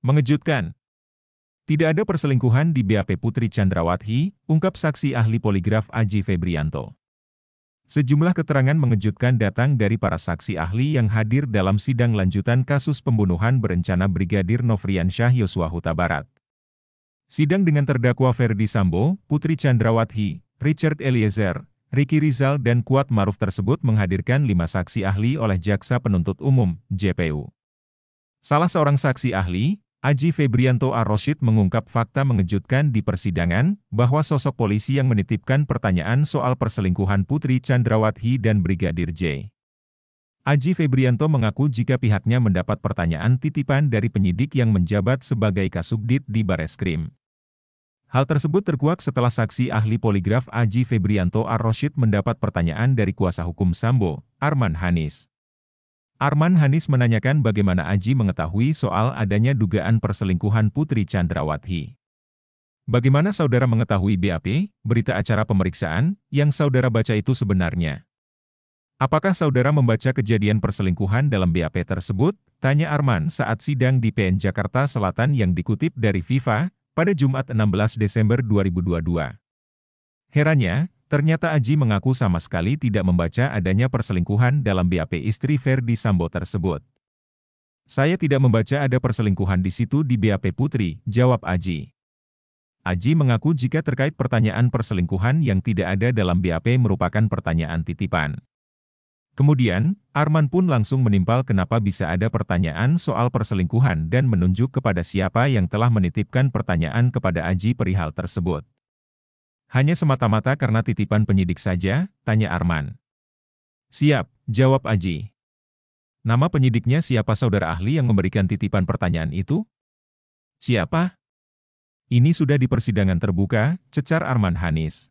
Mengejutkan. Tidak ada perselingkuhan di BAP Putri Chandrawati, ungkap saksi ahli poligraf Aji Febrianto. Sejumlah keterangan mengejutkan datang dari para saksi ahli yang hadir dalam sidang lanjutan kasus pembunuhan berencana Brigadir Nofriansyah Yosua Huta Barat. Sidang dengan terdakwa Ferdy Sambo, Putri Chandrawati, Richard Eliezer, Ricky Rizal dan Kuat Maruf tersebut menghadirkan 5 saksi ahli oleh Jaksa Penuntut Umum, JPU. Salah seorang saksi ahli, Aji Febrianto Ar-Rasyid mengungkap fakta mengejutkan di persidangan, bahwa sosok polisi yang menitipkan pertanyaan soal perselingkuhan Putri Chandrawati dan Brigadir J. Aji Febrianto mengaku jika pihaknya mendapat pertanyaan titipan dari penyidik yang menjabat sebagai Kasubdit di Bareskrim. Hal tersebut terkuak setelah saksi ahli poligraf Aji Febrianto Ar-Rasyid mendapat pertanyaan dari kuasa hukum Sambo, Arman Hanis. Arman Hanis menanyakan bagaimana Aji mengetahui soal adanya dugaan perselingkuhan Putri Chandrawati. Bagaimana saudara mengetahui BAP, berita acara pemeriksaan, yang saudara baca itu sebenarnya? Apakah saudara membaca kejadian perselingkuhan dalam BAP tersebut? Tanya Arman saat sidang di PN Jakarta Selatan yang dikutip dari Viva, pada Jumat 16 Desember 2022. Herannya, ternyata Aji mengaku sama sekali tidak membaca adanya perselingkuhan dalam BAP istri Ferdy Sambo tersebut. Saya tidak membaca ada perselingkuhan di situ di BAP Putri, jawab Aji. Aji mengaku jika terkait pertanyaan perselingkuhan yang tidak ada dalam BAP merupakan pertanyaan titipan. Kemudian, Arman pun langsung menimpal kenapa bisa ada pertanyaan soal perselingkuhan dan menunjuk kepada siapa yang telah menitipkan pertanyaan kepada Aji perihal tersebut. Hanya semata-mata karena titipan penyidik saja, tanya Arman. Siap, jawab Aji. Nama penyidiknya siapa saudara ahli yang memberikan titipan pertanyaan itu? Siapa? Ini sudah di persidangan terbuka, cecar Arman Hanis.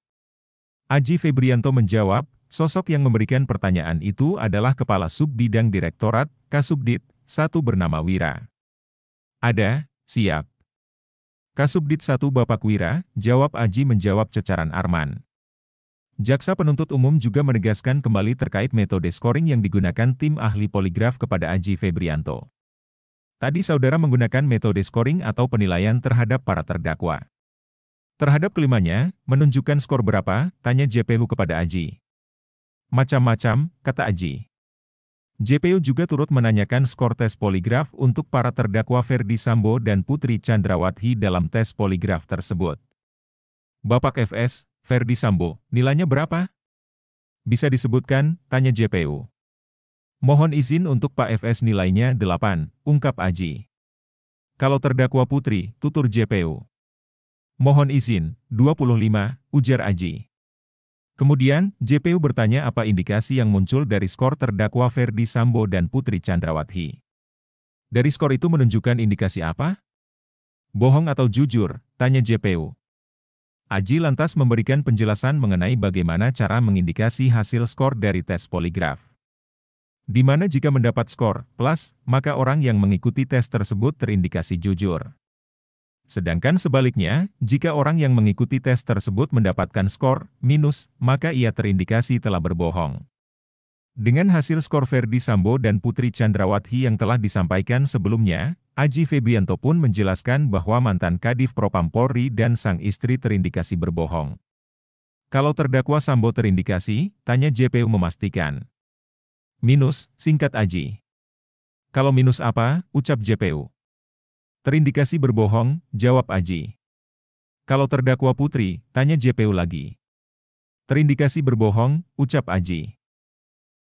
Aji Febrianto menjawab, sosok yang memberikan pertanyaan itu adalah Kepala Subbidang Direktorat, Kasubdit, 1 bernama Wira. Ada, siap. Kasubdit 1 Bapak Wira, jawab Aji menjawab cecaran Arman. Jaksa Penuntut Umum juga menegaskan kembali terkait metode scoring yang digunakan tim ahli poligraf kepada Aji Febrianto. Tadi saudara menggunakan metode scoring atau penilaian terhadap para terdakwa. Terhadap kelimanya, menunjukkan skor berapa, tanya JPU kepada Aji. Macam-macam, kata Aji. JPU juga turut menanyakan skor tes poligraf untuk para terdakwa Ferdy Sambo dan Putri Chandrawati dalam tes poligraf tersebut. Bapak FS, Ferdy Sambo, nilainya berapa? Bisa disebutkan, tanya JPU. Mohon izin untuk Pak FS nilainya 8, ungkap Aji. Kalau terdakwa Putri, tutur JPU. Mohon izin, 25, ujar Aji. Kemudian, JPU bertanya apa indikasi yang muncul dari skor terdakwa Ferdy Sambo dan Putri Chandrawati. Dari skor itu menunjukkan indikasi apa? Bohong atau jujur, tanya JPU. Aji lantas memberikan penjelasan mengenai bagaimana cara mengindikasi hasil skor dari tes poligraf. Di mana jika mendapat skor plus, maka orang yang mengikuti tes tersebut terindikasi jujur. Sedangkan sebaliknya, jika orang yang mengikuti tes tersebut mendapatkan skor minus, maka ia terindikasi telah berbohong. Dengan hasil skor Ferdy Sambo dan Putri Chandrawati yang telah disampaikan sebelumnya, Aji Febrianto pun menjelaskan bahwa mantan Kadif Propam Polri dan sang istri terindikasi berbohong. Kalau terdakwa Sambo terindikasi, tanya JPU memastikan. Minus, singkat Aji. Kalau minus apa, ucap JPU. Terindikasi berbohong, jawab Aji. Kalau terdakwa Putri, tanya JPU lagi. Terindikasi berbohong, ucap Aji.